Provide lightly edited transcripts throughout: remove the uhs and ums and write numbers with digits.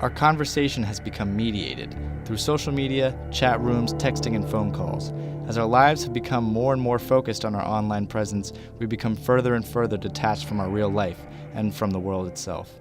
Our conversation has become mediated through social media, chat rooms, texting, and phone calls. As our lives have become more and more focused on our online presence, we become further and further detached from our real life and from the world itself.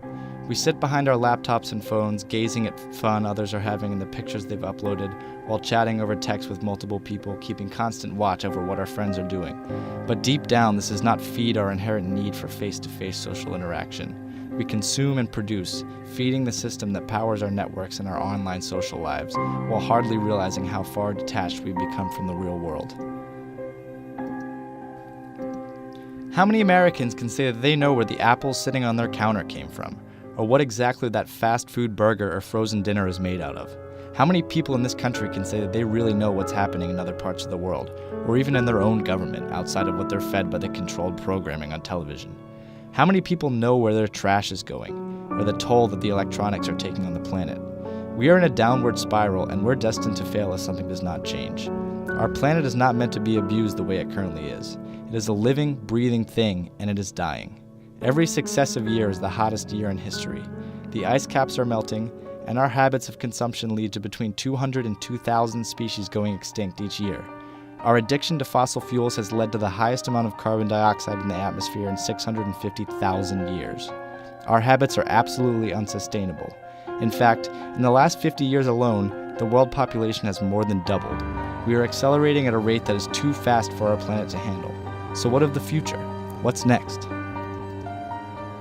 We sit behind our laptops and phones, gazing at fun others are having in the pictures they've uploaded, while chatting over text with multiple people, keeping constant watch over what our friends are doing. But deep down, this does not feed our inherent need for face-to-face social interaction. We consume and produce, feeding the system that powers our networks and our online social lives, while hardly realizing how far detached we've become from the real world. How many Americans can say that they know where the apples sitting on their counter came from, or what exactly that fast food burger or frozen dinner is made out of? How many people in this country can say that they really know what's happening in other parts of the world, or even in their own government, outside of what they're fed by the controlled programming on television? How many people know where their trash is going, or the toll that the electronics are taking on the planet? We are in a downward spiral, and we're destined to fail if something does not change. Our planet is not meant to be abused the way it currently is. It is a living, breathing thing, and it is dying. Every successive year is the hottest year in history. The ice caps are melting, and our habits of consumption lead to between 200 and 2,000 species going extinct each year. Our addiction to fossil fuels has led to the highest amount of carbon dioxide in the atmosphere in 650,000 years. Our habits are absolutely unsustainable. In fact, in the last 50 years alone, the world population has more than doubled. We are accelerating at a rate that is too fast for our planet to handle. So what of the future? What's next?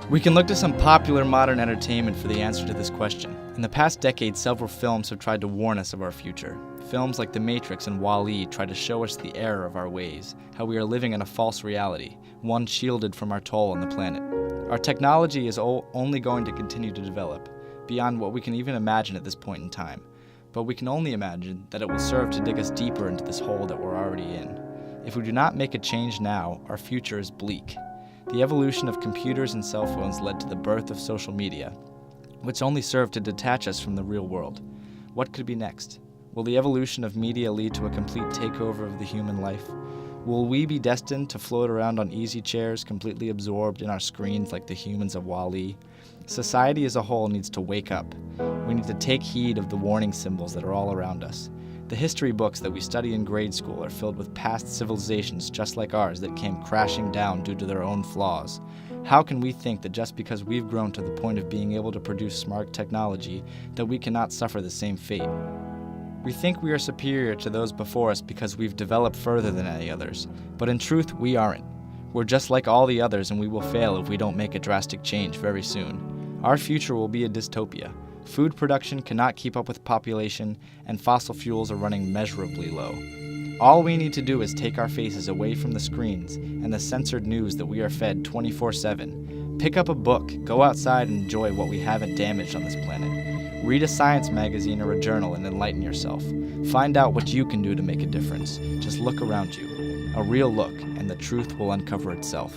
We can look to some popular modern entertainment for the answer to this question. In the past decade, several films have tried to warn us of our future. Films like The Matrix and WALL-E try to show us the error of our ways, how we are living in a false reality, one shielded from our toll on the planet. Our technology is only going to continue to develop, beyond what we can even imagine at this point in time. But we can only imagine that it will serve to dig us deeper into this hole that we're already in. If we do not make a change now, our future is bleak. The evolution of computers and cell phones led to the birth of social media, which only served to detach us from the real world. What could be next? Will the evolution of media lead to a complete takeover of the human life? Will we be destined to float around on easy chairs, completely absorbed in our screens like the humans of WALL-E? Society as a whole needs to wake up. We need to take heed of the warning symbols that are all around us. The history books that we study in grade school are filled with past civilizations just like ours that came crashing down due to their own flaws. How can we think that just because we've grown to the point of being able to produce smart technology, that we cannot suffer the same fate? We think we are superior to those before us because we've developed further than any others, but in truth, we aren't. We're just like all the others, and we will fail if we don't make a drastic change very soon. Our future will be a dystopia. Food production cannot keep up with population, and fossil fuels are running measurably low. All we need to do is take our faces away from the screens and the censored news that we are fed 24/7. Pick up a book, go outside and enjoy what we haven't damaged on this planet. Read a science magazine or a journal and enlighten yourself. Find out what you can do to make a difference. Just look around you. A real look, and the truth will uncover itself.